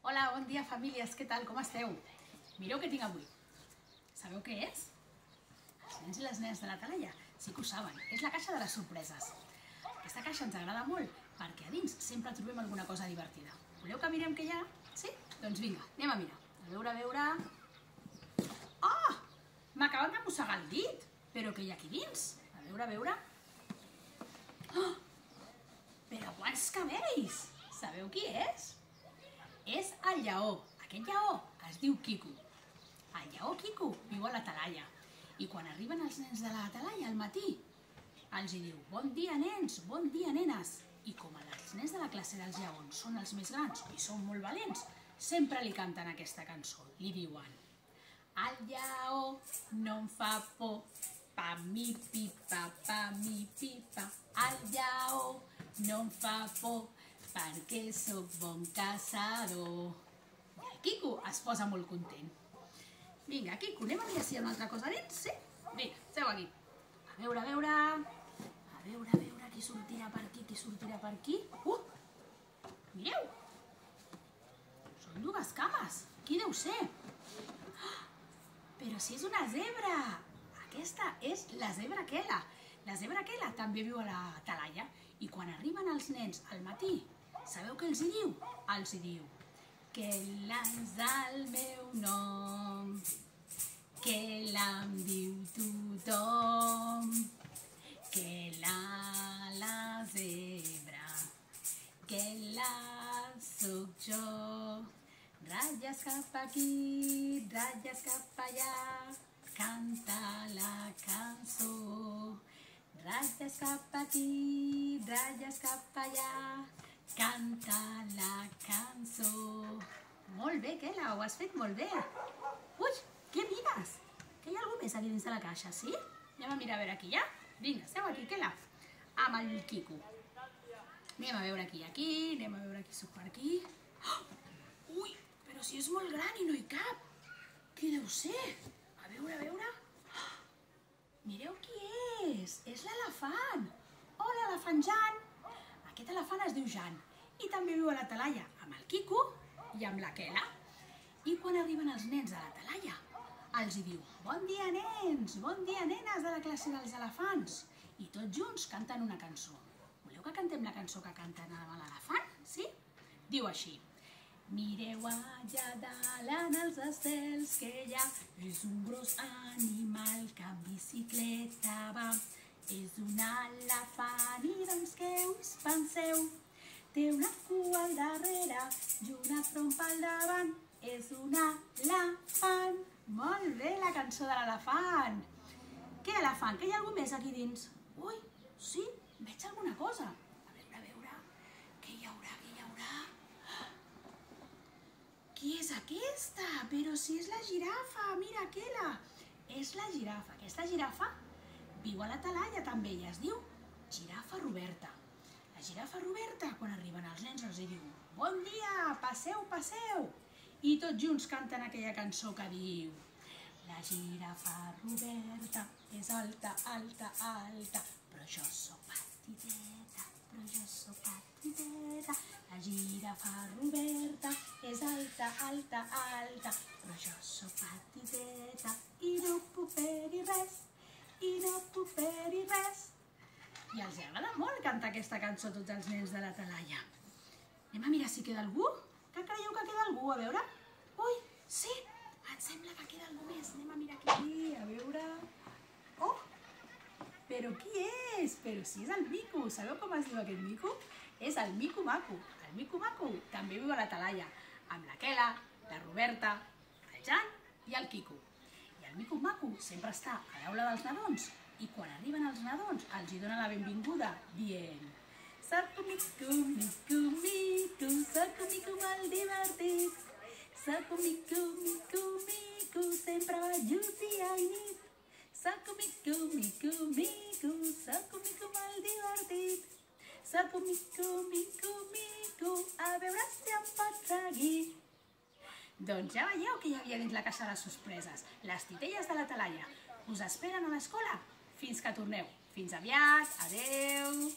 Hola, bon dia famílies, què tal, com esteu? Mireu què tinc avui. Sabeu què és? Els nens i les nenes de la Talaia sí que ho saben, és la caixa de les sorpreses. Aquesta caixa ens agrada molt perquè a dins sempre trobem alguna cosa divertida. Voleu que mirem què hi ha? Sí? Doncs vinga, anem a mirar. A veure... Oh! M'acaben de mossegar el dit! Però què hi ha aquí dins? A veure... Oh! Però quants cabells! Sabeu qui és? És el lleó. Aquest lleó es diu Quico. El lleó Quico viu a la Talaia i quan arriben els nens de la Talaia al matí els hi diu bon dia nens, bon dia nenes, i com els nens de la classe dels lleons són els més grans i són molt valents, sempre li canten aquesta cançó. Li diuen: el lleó no em fa por, pa mi pipa, el lleó no em fa por perquè sóc bon caçador. I el Quico es posa molt content. Vinga, Quico, anem a mirar si hi ha una altra cosa dins, sí? Vinga, seu aquí. A veure, qui sortirà per aquí, qui sortirà per aquí. Mireu! Són dues cames. Qui deu ser? Però si és una zebra! Aquesta és la zebra Aquela. La zebra Aquela també viu a la Talaia i quan arriben els nens al matí, sabeu què els hi diu? Els hi diu que l'has del meu nom, que l'em diu tothom, que la zebra, que la soc jo. Ratlles cap aquí, ratlles cap allà, canta la cançó. Ratlles cap aquí, ratlles cap allà, canta la cançó. Molt bé, Aquela, ho has fet molt bé. Ui, què mires? Que hi ha algú més aquí dins de la caixa, sí? Anem a mirar a veure qui hi ha. Vinga, seu aquí, Aquela, amb el Quico. Anem a veure qui hi ha aquí, anem a veure qui sóc per aquí. Ui, però si és molt gran i no hi cap. Qui deu ser? A veure... Mireu qui és! És l'elefant! Hola, elefant Jan! Aquest elefant es diu Jan i també viu a la Talaia amb el Quico i amb l'Aquela. I quan arriben els nens a la Talaia, els hi diu bon dia nens, bon dia nenes de la classe dels elefants. I tots junts canten una cançó. Voleu que cantem la cançó que canten amb l'elefant? Sí? Diu així: mireu allà dalt en els estels que hi ha, és un gros animal que en bicicleta va. És un elefant i doncs què us penseu? Té una cua al darrere i una trompa al davant. És un elefant. Molt bé, la cançó de l'elefant. Què elefant? Que hi ha algú més aquí dins? Ui, sí, veig alguna cosa. A veure, què hi haurà? Qui és aquesta? Però si és la girafa, mira, Aquela. És la girafa. Aquesta girafa viu a la Talaia també i es diu girafa Roberta. La girafa Roberta, quan arriben els nens, els diu bon dia, passeu. I tots junts canten aquella cançó que diu: la girafa Roberta és alta, però jo sóc petiteta, La girafa Roberta és alta, però jo sóc petiteta i no puc fer-hi res. I els agrada molt cantar aquesta cançó a tots els nens de la Talaia. Anem a mirar si queda algú. Què creieu que queda algú? A veure. Ui, sí, em sembla que queda algú més. Anem a mirar aquí, a veure... Oh, però qui és? Però si és el mico. Sabeu com es diu aquest mico? És el mico maco. El mico maco també viu a la Talaia, amb l'Aquela, la Roberta, el Jan i el Quico. I el mico maco sempre està a l'aula dels nadons i quan arriben els nadons els hi donen la benvinguda dient: soc un mico, soc un mico molt divertit. Soc un mico, sempre ballo dia i nit. Soc un mico, soc un mico molt divertit. Soc un mico, a veure si em pots seguir. Doncs ja veieu que hi havia dins la caixa de les sorpreses. Les titelles de la Talaia us esperen a l'escola fins que torneu. Fins aviat, adeu!